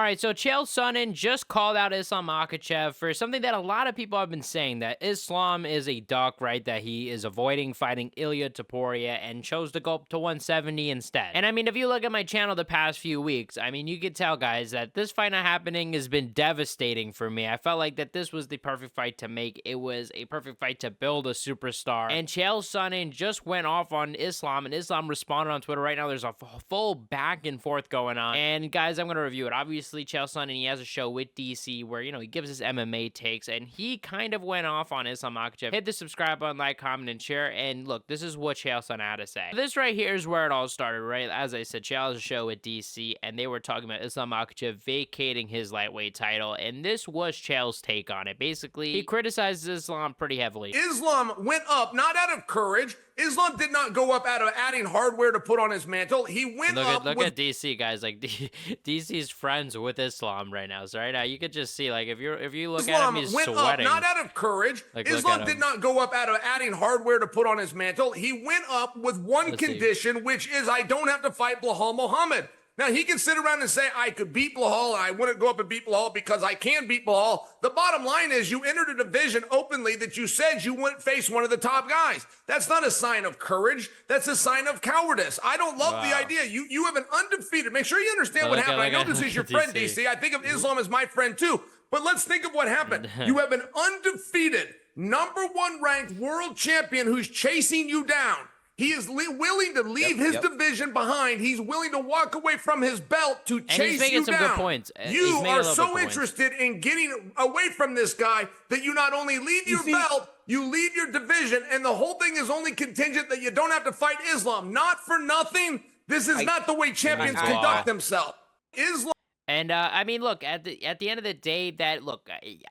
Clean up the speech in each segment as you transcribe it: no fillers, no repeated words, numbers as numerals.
right, so Chael Sonnen just called out Islam Makhachev for something that a lot of people have been saying, that Islam is a duck, right? That he is avoiding fighting Ilya Taporia and chose to go up to 170 instead. And I mean, if you look at my channel the past few weeks, I mean, you could tell, guys, that this fight not happening has been devastating for me. I felt like that this was the perfect fight to make. It was a perfect fight to build a superstar. And Chael Sonnen just went off on Islam, and Islam responded on Twitter. Right now, there's a full back and forth going on. And guys, I'm going to review it. Obviously, Chael Sonnen, he has a show with DC where, you know, he gives his MMA takes, and he kind of went off on Islam Makhachev. Hit the subscribe button, like, comment, and share. And look, this is what Chael Sonnen had to say. This right here is where it all started, right? As I said, Chael has a show with DC, and they were talking about Islam Makhachev vacating his lightweight title, and this was Chael's take on it. Basically, he criticizes Islam pretty heavily. Islam went up not out of courage. Islam did not go up out of adding hardware to put on his mantle. He went up. Look at DC, guys. Like DC's friends with Islam right now. So right now you could just see, like, if you look at him, he's went sweating. Up not out of courage. Like, Islam did not go up out of adding hardware to put on his mantle. He went up with one condition, which is I don't have to fight Belal Muhammad. Now, he can sit around and say, I could beat Belal, and I wouldn't go up and beat Belal because I can beat Belal. The bottom line is you entered a division openly that you said you wouldn't face one of the top guys. That's not a sign of courage. That's a sign of cowardice. I don't love the idea. You have an undefeated. Make sure you understand what happened. I know this is your friend, DC. I think of Islam as my friend, too. But let's think of what happened. You have an undefeated, #1 ranked world champion who's chasing you down. He is willing to leave his division behind. He's willing to walk away from his belt to chase you down. Good points. You are so interested in getting away from this guy that you not only leave your belt, you leave your division, and the whole thing is only contingent that you don't have to fight Islam. Not for nothing. This is not the way champions conduct themselves. Islam. And I mean, look, at the end of the day,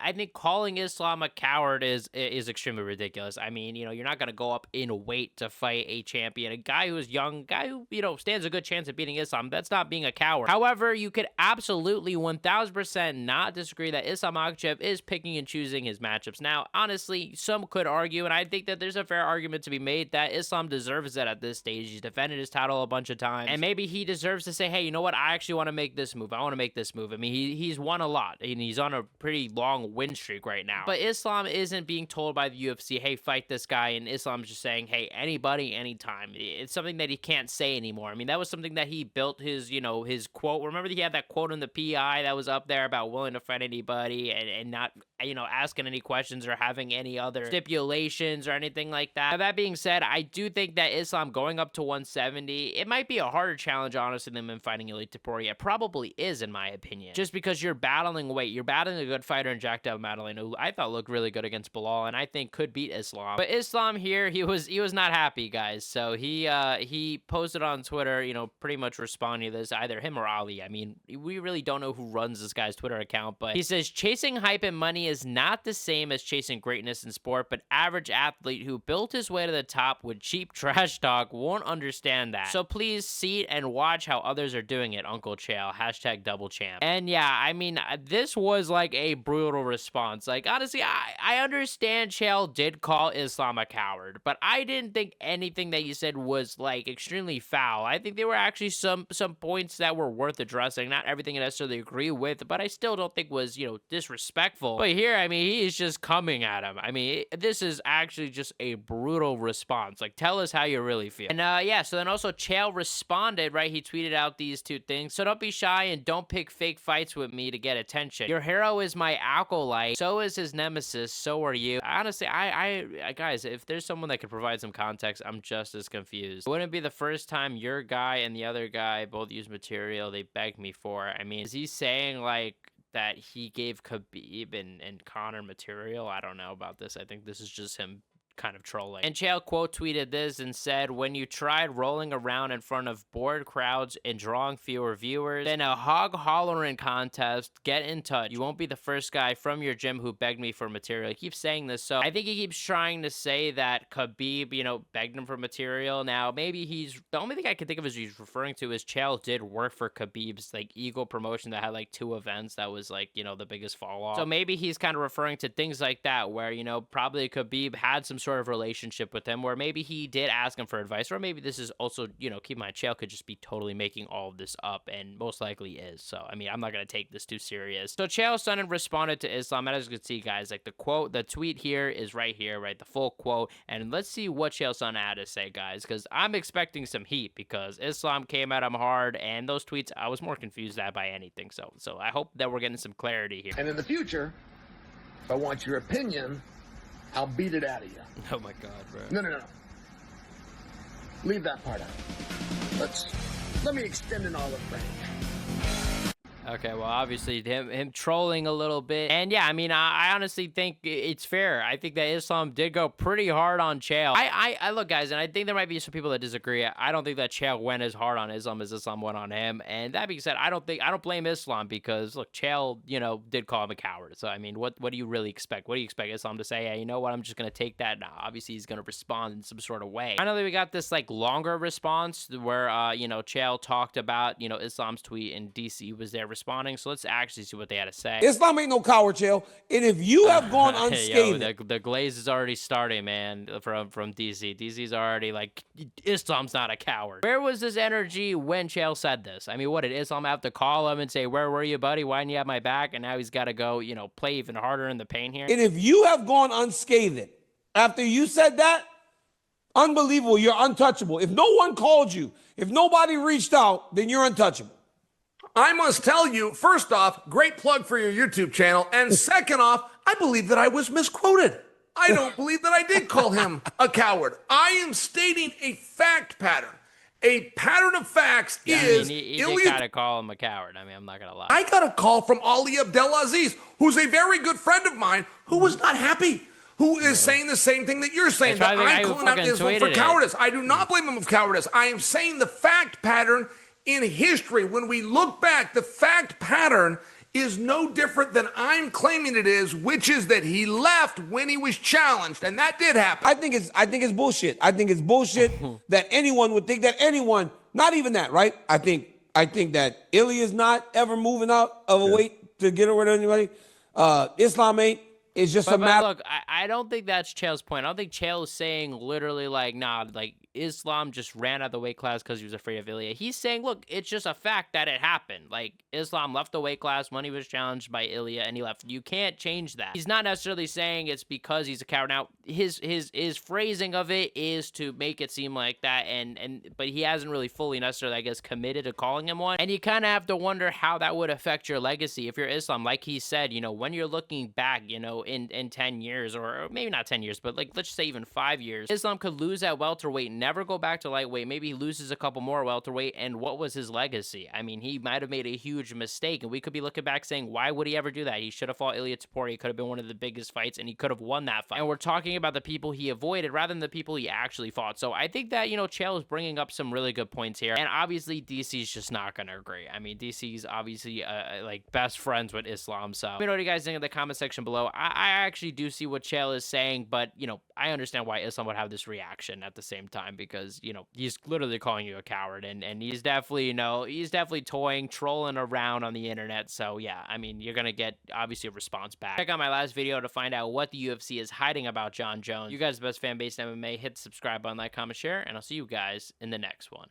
I think calling Islam a coward is extremely ridiculous. I mean, you know, you're not gonna go up in weight to fight a champion, a guy who is young, guy who, you know, stands a good chance of beating Islam. That's not being a coward. However, you could absolutely 1000% not disagree that Islam Makhachev is picking and choosing his matchups. Now, honestly, some could argue, and I think that there's a fair argument to be made that Islam deserves it at this stage. He's defended his title a bunch of times, and maybe he deserves to say, hey, you know what? I actually want to make this move. I want to make this move. I mean, he's won a lot, and he's on a pretty long win streak right now. But Islam isn't being told by the UFC, hey, fight this guy, and Islam's just saying, hey, anybody, anytime. It's something that he can't say anymore. I mean, that was something that he built his, you know, his quote. Remember that he had that quote in the PI that was up there about willing to fight anybody and not, you know, asking any questions or having any other stipulations or anything like that. Now, that being said, I do think that Islam going up to 170, it might be a harder challenge, honestly, than him fighting Ilya Taporia. It probably is, in my opinion. Just because you're battling weight, you're battling a good fighter in Jack Della Maddalena, who I thought looked really good against Belal, and I think could beat Islam. But Islam here, he was not happy, guys. So he posted on Twitter, you know, pretty much responding to this, either him or Ali. I mean, we really don't know who runs this guy's Twitter account, but he says, chasing hype and money is not the same as chasing greatness in sport, but average athlete who built his way to the top with cheap trash talk won't understand that. So please see and watch how others are doing it, Uncle Chael. #DoubleChamp. And yeah, I mean, this was like a brutal response. Like, honestly, I understand Chael did call Islam a coward, but I didn't think anything that he said was like extremely foul. I think there were actually some points that were worth addressing. Not everything I necessarily agree with, but I still don't think was, you know, disrespectful. But here, I mean, he is just coming at him. I mean, this is actually just a brutal response. Like, tell us how you really feel. And yeah, so then also Chael responded, right? He tweeted out these two things. So don't be shy and don't pick fake fights with me to get attention. Your hero is my acolyte. So is his nemesis. So are you. Honestly, I guys, if there's someone that could provide some context, I'm just as confused. It wouldn't be the first time your guy and the other guy both use material they begged me for. I mean, is he saying like that he gave Khabib and Conor material? I don't know about this. I think this is just him kind of trolling. And Chael quote tweeted this and said, when you tried rolling around in front of bored crowds and drawing fewer viewers, then a hog hollering contest, get in touch. You won't be the first guy from your gym who begged me for material. He keeps saying this, so I think he keeps trying to say that Khabib, you know, begged him for material. Now, maybe the only thing I can think of is he's referring to is Chael did work for Khabib's like Eagle promotion that had like 2 events that was like, you know, the biggest fall off. So maybe he's kind of referring to things like that where, you know, probably Khabib had some sort sort of relationship with him where maybe he did ask him for advice, or maybe this is also, you know, keep in mind, Chael could just be totally making all of this up, and most likely is. So, I mean, I'm not going to take this too serious. So, Chael Sonnen responded to Islam, and as you can see, guys, like the tweet here is right here, right? The full quote. And let's see what Chael Sonnen had to say, guys, because I'm expecting some heat because Islam came at him hard, and those tweets, I was more confused at by anything. So I hope that we're getting some clarity here. And in the future, if I want your opinion, I'll beat it out of you. Oh my God, bro. No. Leave that part out. Let me extend an olive branch. Okay, well, obviously him trolling a little bit, and yeah, I mean, I honestly think it's fair. I think that Islam did go pretty hard on Chael. I look, guys, and I think there might be some people that disagree. I don't think that Chael went as hard on Islam as Islam went on him. And that being said, I don't blame Islam because look, Chael, you know, did call him a coward. So I mean, what do you really expect? What do you expect Islam to say? Hey, you know what? I'm just gonna take that. Now, obviously, he's gonna respond in some sort of way. Finally, we got this like longer response where you know, Chael talked about, you know, Islam's tweet, and DC was there responding. So let's actually see what they had to say. Islam ain't no coward, Chael. And if you have gone unscathed, yo, the glaze is already starting, man, from DC. DC's already like, Islam's not a coward. Where was this energy when Chael said this? I mean, what did Islam have to call him and say, where were you, buddy? Why didn't you have my back? And now he's got to go, you know, play even harder in the paint here. and if you have gone unscathed after you said that, unbelievable, you're untouchable. If no one called you, if nobody reached out, then you're untouchable. I must tell you, first off, great plug for your YouTube channel. And second off, I believe that I was misquoted. I don't believe that I did call him a coward. I am stating a fact pattern. A pattern of facts is... I mean, he did kind of call him a coward. I mean, I'm not going to lie. I got a call from Ali Abdelaziz, who's a very good friend of mine, who was not happy, who is saying the same thing that you're saying, that I'm calling out Islam for cowardice. I do not blame him of cowardice. I am saying the fact pattern in history, when we look back, the fact pattern is no different than I'm claiming it is, which is that he left when he was challenged, and that did happen. I think it's bullshit. I think it's bullshit that anyone would think that anyone, not even that, right? I think that Ilya's not ever moving out of a weight to get rid of anybody. Islam ain't. It's just a matter. Look, I don't think that's Chael's point. I don't think Chael is saying literally like, nah, like Islam just ran out of the weight class because he was afraid of Ilya. He's saying, look, it's just a fact that it happened. Like Islam left the weight class when he was challenged by Ilya, and he left. You can't change that. He's not necessarily saying it's because he's a coward. Now, his phrasing of it is to make it seem like that, but he hasn't really fully necessarily, I guess, committed to calling him one. And you kind of have to wonder how that would affect your legacy if you're Islam. Like he said, you know, when you're looking back, you know, in 10 years, or maybe not 10 years, but like, let's just say even 5 years, Islam could lose at welterweight, never go back to lightweight. Maybe he loses a couple more welterweight, and what was his legacy? I mean, he might have made a huge mistake, and we could be looking back saying, why would he ever do that? He should have fought Ilya Topuria. It could have been one of the biggest fights, and he could have won that fight. And we're talking about the people he avoided rather than the people he actually fought. So I think that, you know, Chael is bringing up some really good points here, and obviously DC's just not going to agree. I mean, DC's obviously like best friends with Islam, so let me know what you guys think in the comment section below. I actually do see what Chael is saying, but, you know, I understand why Islam would have this reaction at the same time, because, you know, he's literally calling you a coward, and he's definitely, you know, he's definitely toying, trolling around on the internet. So yeah, I mean, you're gonna get obviously a response back. Check out my last video to find out what the UFC is hiding about Jon Jones. You guys are the best fan base in MMA. Hit the subscribe button, like, comment, share, and I'll see you guys in the next one.